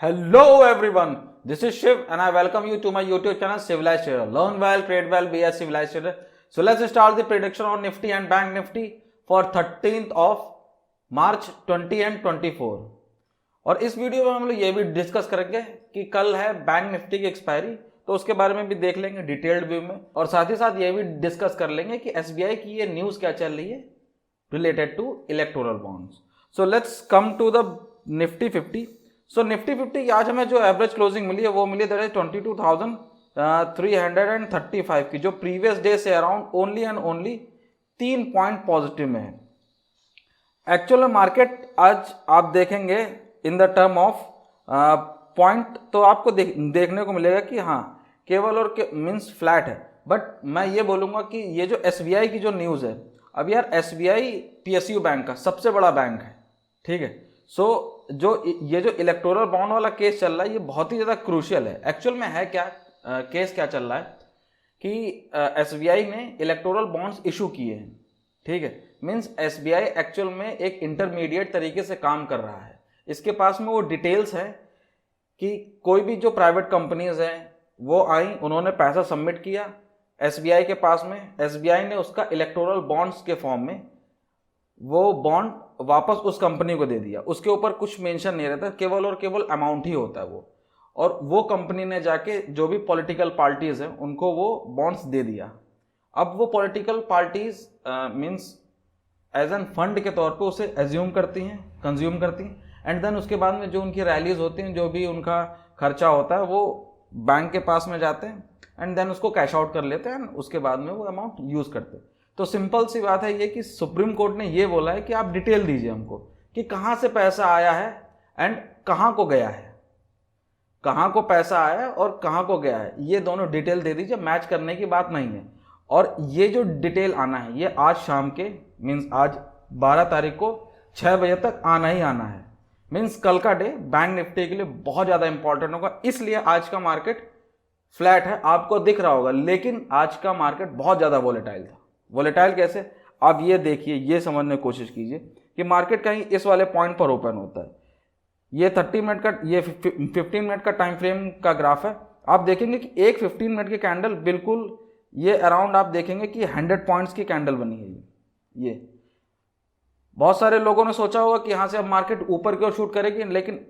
Hello everyone, this is Shiv and I welcome you to my YouTube channel Civilized Trader. Learn well, trade well, be a civilized trader. So let's start the prediction on Nifty and Bank Nifty for 13th of March 20 and 24. और इस video में हम लोग ये भी discuss करेंगे कि कल है बैंक निफ्टी की एक्सपायरी, तो उसके बारे में भी देख लेंगे डिटेल्ड व्यू में, और साथ ही साथ ये भी डिस्कस कर लेंगे कि एसबीआई की ये न्यूज क्या चल रही है related to electoral bonds. So let's come to the Nifty 50. सो निफ्टी 50 की आज हमें जो एवरेज क्लोजिंग मिली है वो मिली है 22,335 की, जो प्रीवियस डे से around only and only 3 point positive में है. एक्चुअल मार्केट आज आप देखेंगे in the term of point तो आपको देखने को मिलेगा कि हाँ केवल और मीन्स फ्लैट है. बट मैं ये बोलूँगा कि ये जो एसबीआई की जो न्यूज़ है, अब यार एसबीआई पीएसयू बैंक का सबसे बड़ा बैंक है, ठीक है. सो जो ये जो इलेक्टोरल बॉन्ड वाला केस चल रहा है ये बहुत ही ज़्यादा क्रूशियल है. एक्चुअल में है क्या केस क्या चल रहा है कि एसबीआई ने इलेक्टोरल बॉन्ड्स इशू किए हैं, ठीक है. मीन्स एसबीआई एक्चुअल में एक इंटरमीडिएट तरीके से काम कर रहा है. इसके पास में वो डिटेल्स है कि कोई भी जो प्राइवेट कंपनीज हैं वो आई, उन्होंने पैसा सबमिट किया एसबीआई के पास में, एसबीआई ने उसका इलेक्टोरल बॉन्ड्स के फॉर्म में वो बॉन्ड वापस उस कंपनी को दे दिया. उसके ऊपर कुछ मेंशन नहीं रहता, केवल और केवल अमाउंट ही होता है वो, और वो कंपनी ने जाके जो भी पॉलिटिकल पार्टीज हैं उनको वो बॉन्ड्स दे दिया. अब वो political parties means as an fund के तौर पे उसे एज्यूम करती हैं, कंज्यूम करती हैं, एंड देन उसके बाद में जो उनकी रैलीज होती हैं, जो भी उनका खर्चा होता है, वो बैंक के पास में जाते हैं एंड देन उसको कैश आउट कर लेते हैं, उसके बाद में वो अमाउंट यूज़ करते हैं. तो सिंपल सी बात है ये कि सुप्रीम कोर्ट ने ये बोला है कि आप डिटेल दीजिए हमको कि कहाँ से पैसा आया है एंड कहाँ को गया है, कहाँ को पैसा आया है और कहाँ को गया है, ये दोनों डिटेल दे दीजिए. मैच करने की बात नहीं है. और ये जो डिटेल आना है ये आज शाम के मीन्स आज 12 तारीख को 6 बजे तक आना ही आना है. मीन्स कल का डे बैंक निफ्टी के लिए बहुत ज़्यादा इंपॉर्टेंट होगा. इसलिए आज का मार्केट फ्लैट है, आपको दिख रहा होगा, लेकिन आज का मार्केट बहुत ज़्यादा वोलेटाइल था. वोलेटाइल कैसे, आप ये देखिए, ये समझने की कोशिश कीजिए कि मार्केट कहीं इस वाले पॉइंट पर ओपन होता है. ये 30 मिनट का, ये 15 मिनट का टाइम फ्रेम का ग्राफ है. आप देखेंगे कि एक 15 मिनट की कैंडल बिल्कुल ये अराउंड आप देखेंगे कि 100 पॉइंट्स की कैंडल बनी है. ये बहुत सारे लोगों ने सोचा होगा कि यहाँ से अब मार्केट ऊपर की ओर शूट करेगी, लेकिन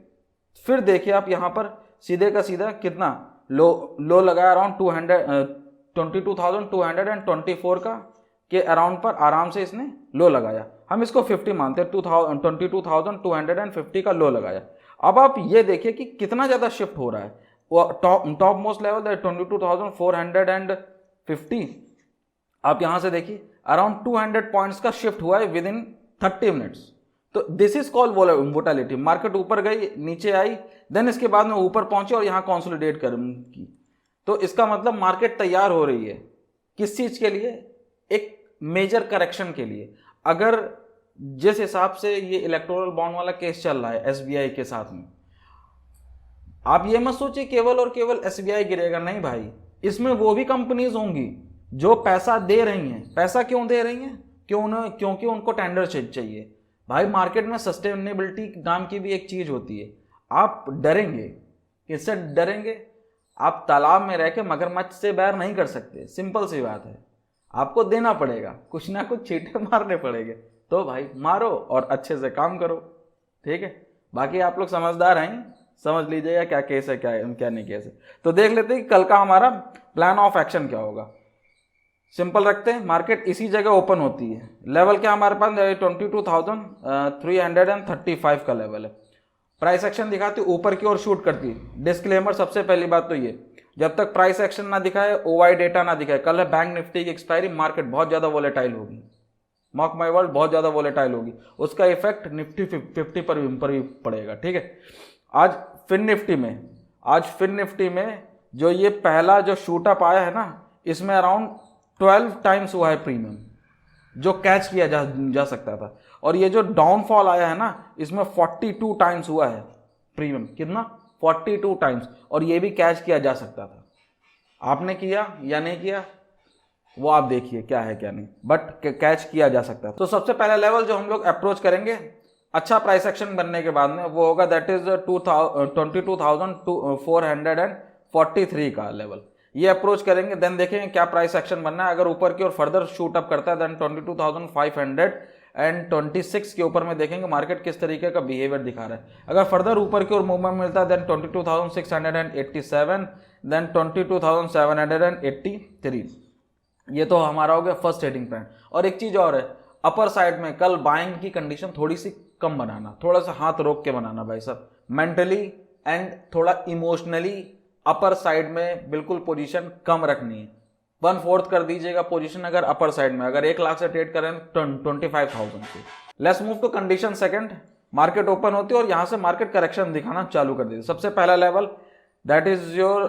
फिर देखिए आप यहाँ पर सीधे का सीधा कितना लो लगाया, अराउंड 22,224 का के अराउंड पर आराम से इसने लो लगाया. हम इसको 50 मानते हैं, 22,250 का लो लगाया. अब आप ये देखिए कि कितना ज़्यादा शिफ्ट हो रहा है. वो टॉप मोस्ट लेवल है 22,450. आप यहाँ से देखिए अराउंड 200 पॉइंट्स का शिफ्ट हुआ है विद इन 30 मिनट्स. तो this is called volatility. Market ऊपर गई, नीचे आई, देन इसके बाद में ऊपर पहुंचे और यहाँ कॉन्सोलिडेट कर की. तो इसका मतलब मार्केट तैयार हो रही है किस चीज़ के लिए, एक मेजर करेक्शन के लिए. अगर जिस हिसाब से ये इलेक्टोरल बॉन्ड वाला केस चल रहा है एसबीआई के साथ में, आप ये मत सोचिए केवल और केवल एसबीआई गिरेगा, नहीं भाई. इसमें वो भी कंपनीज होंगी जो पैसा दे रही हैं. पैसा क्यों दे रही हैं, क्योंकि उनको टेंडर चाहिए. भाई मार्केट में सस्टेनेबिलिटी नाम की भी एक चीज होती है. आप डरेंगे, किससे डरेंगे, आप तालाब में रह के मगरमच्छ से बैर नहीं कर सकते. सिंपल सी बात है, आपको देना पड़ेगा, कुछ ना कुछ चीटे मारने पड़ेंगे. तो भाई मारो और अच्छे से काम करो, ठीक है. बाकी आप लोग समझदार हैं, समझ लीजिएगा क्या केस है, क्या नहीं केस है. तो देख लेते हैं कि कल का हमारा प्लान ऑफ एक्शन क्या होगा. सिंपल रखते हैं, मार्केट इसी जगह ओपन होती है. लेवल क्या हमारे पास 22,335 का लेवल है. प्राइस एक्शन दिखाती ऊपर की ओर शूट करती है. डिस्क्लेमर सबसे पहली बात तो ये, जब तक प्राइस एक्शन ना दिखाए, ओवाई डेटा ना दिखाए, कल है बैंक निफ्टी की एक्सपायरी, मार्केट बहुत ज़्यादा वोलेटाइल होगी. मार्क माय वर्ड, बहुत ज़्यादा वोलेटाइल होगी. उसका इफेक्ट निफ्टी 50 पर भी पड़ेगा, ठीक है. आज फिन निफ्टी में जो ये पहला जो शूटअप आया है ना, इसमें अराउंड 12 टाइम्स हुआ है प्रीमियम, जो कैच किया जा सकता था. और ये जो डाउनफॉल आया है ना, इसमें 42 टाइम्स हुआ है प्रीमियम. कितना, 42 टाइम्स. और ये भी कैच किया जा सकता था. आपने किया या नहीं किया वो आप देखिए क्या है क्या नहीं, बट कैच किया जा सकता है. तो सबसे पहला लेवल जो हम लोग अप्रोच करेंगे अच्छा प्राइस एक्शन बनने के बाद में वो होगा दैट इज 22,443 का लेवल, ये अप्रोच करेंगे। देन देखेंगे क्या प्राइस एक्शन बनना है। अगर ऊपर की ओर फर्दर शूट अप करता है देन 22,526 के ऊपर में देखेंगे मार्केट किस तरीके का बिहेवियर दिखा रहा है। अगर फर्दर ऊपर की ओर मूवमेंट मिलता है देन 22,687, देन 22,783। ये तो हमारा हो गया फर्स्ट ट्रेडिंग प्लान। और एक चीज और है, अपर साइड में कल बाइंग की कंडीशन थोड़ी सी कम बनाना, थोड़ा सा हाथ रोक के बनाना भाई साहब, मेंटली एंड थोड़ा इमोशनली अपर साइड में बिल्कुल पोजीशन कम रखनी है। 1/4 कर दीजिएगा पोजीशन अगर अपर साइड में, अगर 1 लाख से ट्रेड करें 25,000 से। Let's move to condition second. Market open होती है और यहां से मार्केट करेक्शन दिखाना चालू कर देती है। सबसे पहला लेवल दैट इज योर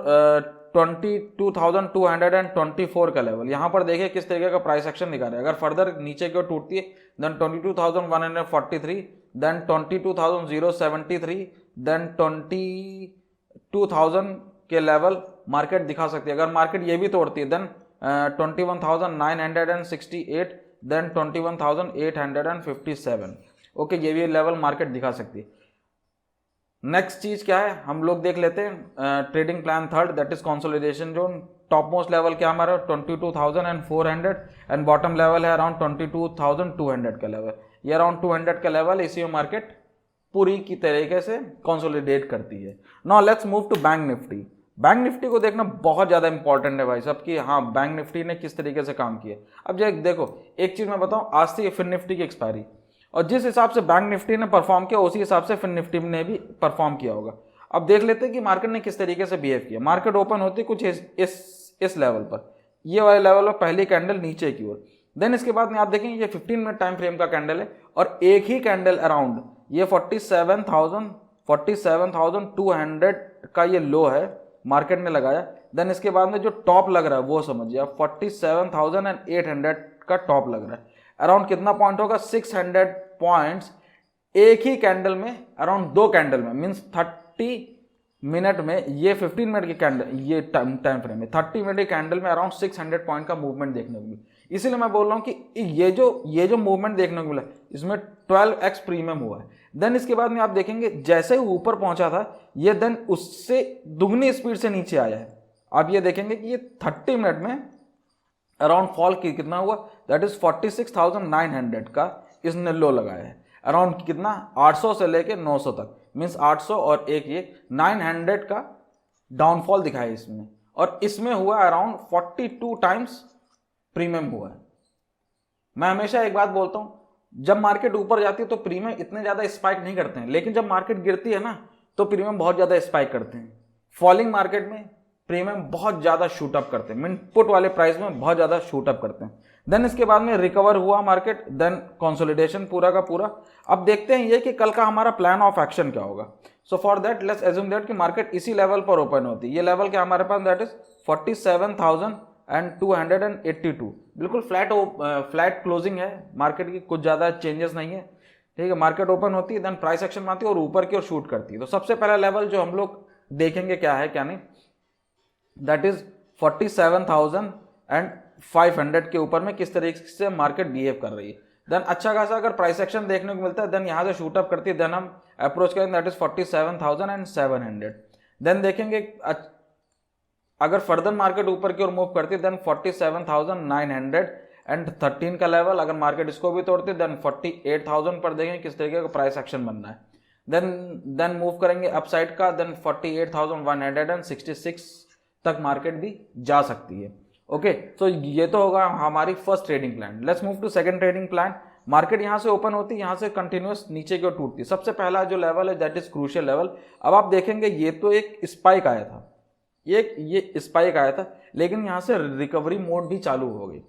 22,224 का लेवल। यहां पर देखिए किस तरीके का प्राइस एक्शन दिखा रहा है। अगर फर्दर नीचे की ओर टूटती है देन 22,143, देन 22,073, देन 22,000 के लेवल मार्केट दिखा सकती है। अगर मार्केट ये भी तोड़ती है देन 21,968, देन 21,857। ओके, ये भी लेवल मार्केट दिखा सकती है। नेक्स्ट चीज क्या है हम लोग देख लेते हैं। Trading plan third that is consolidation zone. Top most level क्या हमारा 22,400 एंड बॉटम लेवल है अराउंड 22,200 का लेवल। ये अराउंड 200 का लेवल, इसी में मार्केट पूरी की तरीके से कंसोलिडेट करती है। Now let's move to Bank Nifty. Bank Nifty को देखना बहुत ज्यादा इंपॉर्टेंट है भाई साहब कि हाँ बैंक निफ्टी ने किस तरीके से काम किया। अब देखो एक चीज मैं बताऊं, आज थी फिर निफ्टी की एक्सपायरी और जिस हिसाब से बैंक निफ्टी ने परफॉर्म किया उसी हिसाब से फिर निफ्टी ने भी परफॉर्म किया होगा। अब देख लेते हैं कि मार्केट ने किस तरीके से बिहेव किया। मार्केट ओपन होती कुछ इस लेवल पर, ये वाले लेवल पर पहली कैंडल नीचे की ओर। देन इसके बाद में आप देखेंगे ये 15 मिनट टाइम फ्रेम का कैंडल है और एक ही कैंडल अराउंड ये 47,200 का ये लो है मार्केट ने लगाया। देन इसके बाद में जो टॉप लग रहा है वो समझिए 47,800 का टॉप लग रहा है। अराउंड कितना पॉइंट होगा 600 पॉइंट्स एक ही कैंडल में, अराउंड 2 कैंडल में, मींस 30 मिनट में। ये 15 मिनट की कैंडल, ये टाइम फ्रेम में 30 मिनट की कैंडल में अराउंड 600 पॉइंट का मूवमेंट देखने को मिला। इसीलिए मैं बोल रहा हूं कि ये जो मूवमेंट देखने को मिला इसमें 12x प्रीमियम हुआ है। देन इसके बाद में आप देखेंगे जैसे ही ऊपर पहुंचा था ये देन उससे दुगनी स्पीड से नीचे आया है। आप ये देखेंगे कि ये 30 मिनट में अराउंड फॉल की कितना हुआ दैट इज 46,900 का इसने लो लगाया है। अराउंड कितना 800 से लेके 900 तक, मींस 800 और एक ये 900 का डाउनफॉल दिखाया इसमें। और इसमें हुआ अराउंड 42 टाइम्स प्रीमियम हुआ है। मैं हमेशा एक बात बोलता हूं, जब मार्केट ऊपर जाती है तो प्रीमियम इतने ज्यादा स्पाइक नहीं करते हैं, लेकिन जब मार्केट गिरती है ना तो प्रीमियम बहुत ज्यादा स्पाइक करते हैं। फॉलिंग मार्केट में प्रीमियम बहुत ज्यादा शूट अप करते हैं, मीन पुट वाले प्राइस में बहुत ज्यादा शूट अप करते हैं। देन इसके बाद में रिकवर हुआ मार्केट, देन कंसोलिडेशन पूरा का पूरा। अब देखते हैं ये कि कल का हमारा प्लान ऑफ एक्शन क्या होगा। So for that let's assume that कि मार्केट इसी लेवल पर ओपन होती है। ये लेवल क्या हमारे पास दैट इज 47,282। बिल्कुल फ्लैट क्लोजिंग है मार्केट की, कुछ ज्यादा चेंजेस नहीं है। ठीक है, मार्केट ओपन होती है देन प्राइस एक्शन आती है और ऊपर की ओर शूट करती है। तो सबसे पहला लेवल जो हम लोग देखेंगे क्या है क्या नहीं, दैट इज 47,500 के ऊपर में किस तरीके से मार्केट बिहेव कर रही है। देन अच्छा खासा अगर प्राइस एक्शन देखने को मिलता है देन यहां से शूट अप करती है, देन हम अप्रोच करेंगे दैट इज 47,700। देन देखेंगे अगर फर्दर मार्केट ऊपर की ओर मूव करती है देन 47,913 का लेवल। अगर मार्केट इसको भी तोड़ती है देन 48,000 पर देखेंगे किस तरीके का प्राइस एक्शन बनना है। देन मूव करेंगे अपसाइड का, देन 48,166 तक मार्केट भी जा सकती है। ओके, तो ये तो होगा हमारी first trading plan. Let's move to second trading plan. Market यहां से ओपन होती है, यहां से कंटिन्यूअस नीचे की ओर टूटती है। सबसे पहला जो लेवल है दैट इज क्रूशियल लेवल। अब आप देखेंगे ये तो एक स्पाइक आया था, ये स्पाइक आया था, लेकिन यहां से रिकवरी मोड भी चालू हो गई।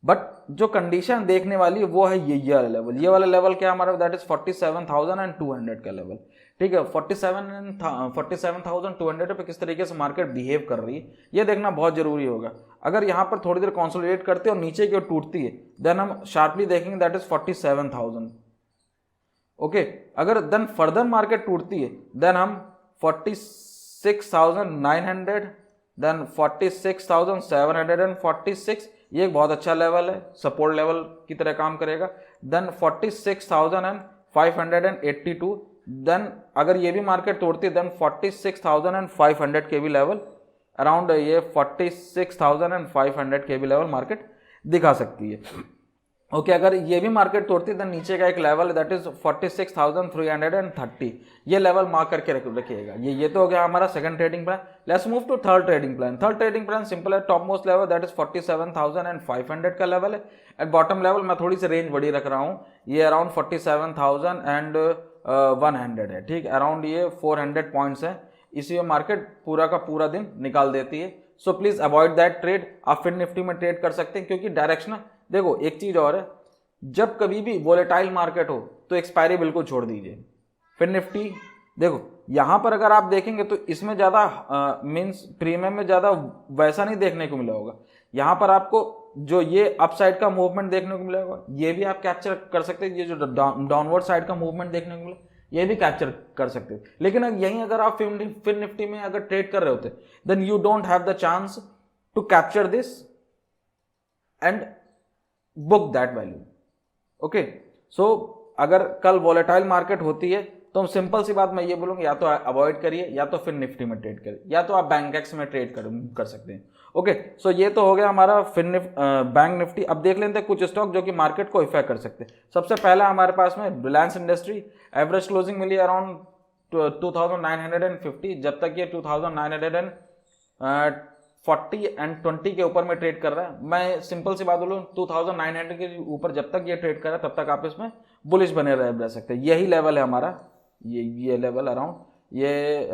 बट जो कंडीशन देखने वाली है वो है ये वाला लेवल। ये वाला लेवल क्या हमारा दैट इज 47,200 का लेवल। ठीक है, 47,200 पे किस तरीके से मार्केट बिहेव कर रही है ये देखना बहुत जरूरी होगा। अगर यहां पर थोड़ी देर कंसोलिडेट करते हैं और नीचे की ओर टूटती है देन हम शार्पली देखेंगे दैट इज 47,000। ओके, अगर देन फर्दर मार्केट टूटती है देन हम 46,900, देन 46,746, ये एक बहुत अच्छा लेवल है, सपोर्ट लेवल की तरह काम करेगा। देन 46,000 46,582, देन अगर ये भी मार्केट तोड़ती है देन 46,500 के भी लेवल, अराउंड ये 46,500 के भी लेवल मार्केट दिखा सकती है। ओके अगर ये भी मार्केट तोड़ती है देन नीचे का एक लेवल दैट इज 46,330, ये लेवल मार्क करके रखिएगा। ये तो हो गया हमारा second trading plan. Let's move to third trading plan. Third trading plan simple है, top most level that is 47,500 का लेवल है। एट बॉटम लेवल मैं थोड़ी सी रेंज बड़ी रख रहा हूँ, ये अराउंड 47,100 है, ठीक, अराउंड ये 400 पॉइंट्स है। इसी में मार्केट पूरा का पूरा दिन निकाल देती है। So please avoid that trade. आप फिर निफ्टी में ट्रेड कर सकते हैं क्योंकि डायरेक्शन, देखो एक चीज और है, जब कभी भी वोलेटाइल मार्केट हो तो एक्सपायरी बिल्कुल छोड़ दीजिए। फिर निफ्टी देखो यहां पर अगर आप देखेंगे तो इसमें ज्यादा मींस प्रीमियम में ज्यादा वैसा नहीं देखने को मिला होगा। यहां पर आपको जो ये अपसाइड का मूवमेंट देखने को मिला होगा ये भी आप कैप्चर कर सकते हैं, ये जो डाउनवर्ड साइड का मूवमेंट देखने को मिला ये भी कैप्चर कर सकते हैं। लेकिन यहीं अगर आप फिर निफ्टी में अगर ट्रेड कर रहे होते then you don't have the chance to capture this and book that value. Okay so अगर कल वॉलेटाइल मार्केट होती है तो सिंपल सी बात मैं ये बोलूंगा, या तो अवॉइड करिए या तो फिर निफ्टी में ट्रेड करिए या तो आप बैंक एक्स में ट्रेड कर सकते हैं। ओके सो ये तो हो गया हमारा फिर बैंक निफ्टी। अब देख लेते हैं कुछ स्टॉक जो कि मार्केट को इफेक्ट कर सकते हैं। सबसे पहला हमारे पास में रिलायंस इंडस्ट्री, एवरेज क्लोजिंग मिली अराउंड 2,950, जब तक ये 2,940 एंड 20 के ऊपर में ट्रेड कर रहा है। मैं सिंपल सी बात बोलूँ 2,900 के ऊपर जब तक ये ट्रेड कर रहा है तब तक आप इसमें बुलिश बने रह सकते हैं। यही लेवल है हमारा, ये लेवल अराउंड ये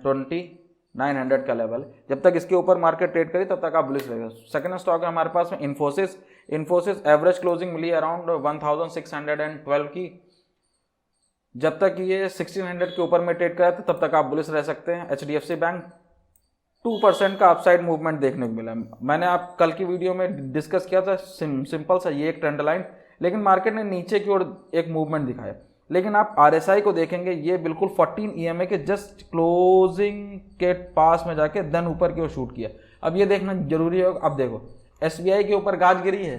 2,900 का लेवल। जब तक इसके ऊपर मार्केट ट्रेड करी तब तक आप बुलिश रहेगा। सेकंड स्टॉक है हमारे पास में इन्फोसिस। इन्फोसिस एवरेज क्लोजिंग मिली अराउंड 1,612 की, जब तक ये 1,600 के ऊपर में ट्रेड करा था तब तक आप बुलिश रह सकते हैं। HDFC बैंक 2% का अपसाइड मूवमेंट देखने को मिला। मैंने आप कल की वीडियो में डिस्कस किया था, सिंपल सा ये एक ट्रेंड लाइन, लेकिन मार्केट ने नीचे की ओर एक मूवमेंट दिखाया। लेकिन आप RSI को देखेंगे ये बिल्कुल 14 EMA के जस्ट क्लोजिंग के पास में जाके देन ऊपर की ओर शूट किया। अब ये देखना जरूरी है। अब देखो SBI के ऊपर गाज गिरी है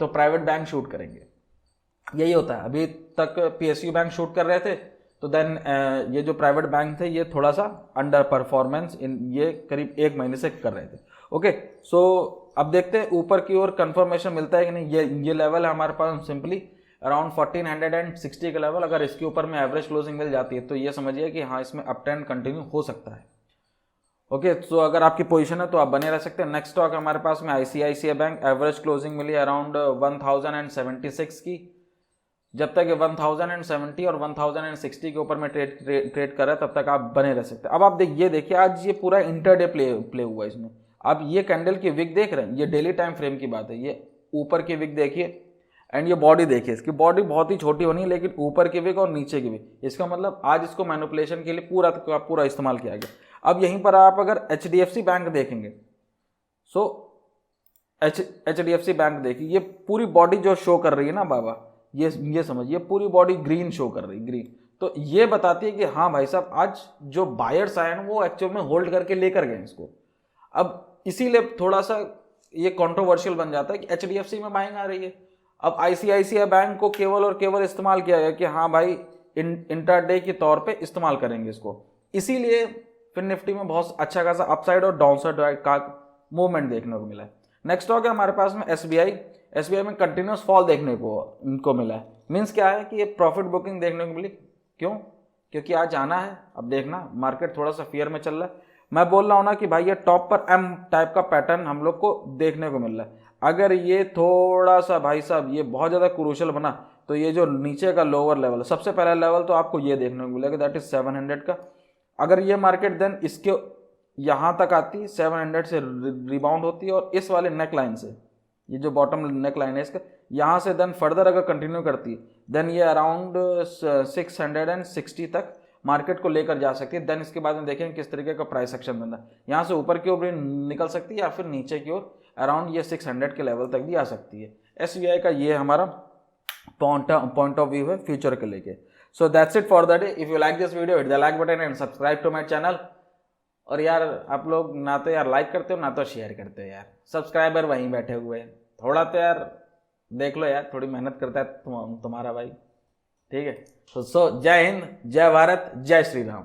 तो प्राइवेट बैंक शूट करेंगे, यही होता है। अभी तक PSU बैंक शूट कर रहे थे तो देन ये जो प्राइवेट बैंक थे ये थोड़ा सा अंडर परफॉर्मेंस ये करीब 1 महीने से कर रहे थे। ओके सो अब देखते हैं ऊपर की ओर कंफर्मेशन मिलता है कि नहीं। ये लेवल है हमारे पास सिंपली अराउंड 1460 का लेवल। अगर इसके ऊपर में एवरेज क्लोजिंग मिल जाती है तो ये समझिए कि हाँ इसमें अप ट्रेंड कंटिन्यू हो सकता है। ओके सो अगर आपकी पोजीशन है तो आप बने रह सकते हैं। नेक्स्ट स्टॉक हमारे पास में ICICI बैंक, एवरेज क्लोजिंग मिली अराउंड 1076 की, जब तक ये 1070 और 1060 के ऊपर में ट्रेड कर रहा है तब तक आप बने रह सकते हैं। अब आप ये देखिए आज ये पूरा इंटरडे प्ले हुआ है इसमें। आप ये कैंडल की विक देख रहे हैं, ये डेली टाइम फ्रेम की बात है। ये ऊपर की विक देखिए एंड ये बॉडी देखिए, इसकी बॉडी बहुत ही छोटी होनी है लेकिन ऊपर की विक और नीचे की विक, इसका मतलब आज इसको मैनिपुलेशन के लिए पूरा इस्तेमाल किया गया। अब यहीं पर आप अगर HDFC बैंक देखेंगे, सो HDFC बैंक देखिए, ये पूरी बॉडी जो शो कर रही है ना बाबा, ये समझिए पूरी बॉडी ग्रीन शो कर रही है, ग्रीन। तो ये बताती है कि हाँ भाई साहब आज जो बायर्स आए हैं वो एक्चुअल में होल्ड करके लेकर गए इसको। अब इसीलिए थोड़ा सा ये कंट्रोवर्शियल बन जाता है कि HDFC में बाइंग आ रही है। अब ICICI बैंक को केवल और केवल इस्तेमाल किया गया कि हाँ भाई इंटरडे के तौर पे इस्तेमाल करेंगे इसको, इसीलिए फिर निफ्टी में बहुत अच्छा खासा अपसाइड और डाउनसाइड का मूवमेंट देखने को मिला है। नेक्स्ट स्टॉक है हमारे पास में SBI में कंटिन्यूस फॉल देखने को मिला है। मीन्स क्या है कि ये प्रॉफिट बुकिंग देखने को मिली। क्यों? क्योंकि आज आना है। अब देखना मार्केट थोड़ा सा फियर में चल रहा है। मैं बोल रहा हूँ ना कि भाई ये टॉप पर M टाइप का पैटर्न हम लोग को देखने को मिल रहा है। अगर ये थोड़ा सा भाई साहब ये बहुत ज़्यादा क्रूशियल बना तो ये जो नीचे का लोअर लेवल है, सबसे पहला लेवल तो आपको ये देखने को मिलेगा दैट इज 700 का। अगर ये मार्केट देन इसके यहाँ तक आती, 700 से रिबाउंड होती है और इस वाले नेक लाइन से, ये जो बॉटम नेक लाइन है इसका, यहाँ से देन फर्दर अगर कंटिन्यू करती है देन ये अराउंड 660 तक मार्केट को लेकर जा सकती है। देन इसके बाद में देखें किस तरीके का प्राइस एक्शन बन रहा है। यहाँ से ऊपर की ओर भी निकल सकती है या फिर नीचे की ओर अराउंड ये 600 के लेवल तक भी आ सकती है। SBI का ये हमारा पॉइंट ऑफ व्यू है फ्यूचर के लेके। So that's it for the day. If you like this video hit the like button and subscribe to my channel. और यार आप लोग ना तो यार लाइक करते हो ना तो शेयर करते हो यार, सब्सक्राइबर वहीं बैठे हुए हैं। थोड़ा तो यार देख लो यार, थोड़ी मेहनत करता है तुम्हारा भाई, ठीक है। सो जय हिंद, जय भारत, जय श्री राम।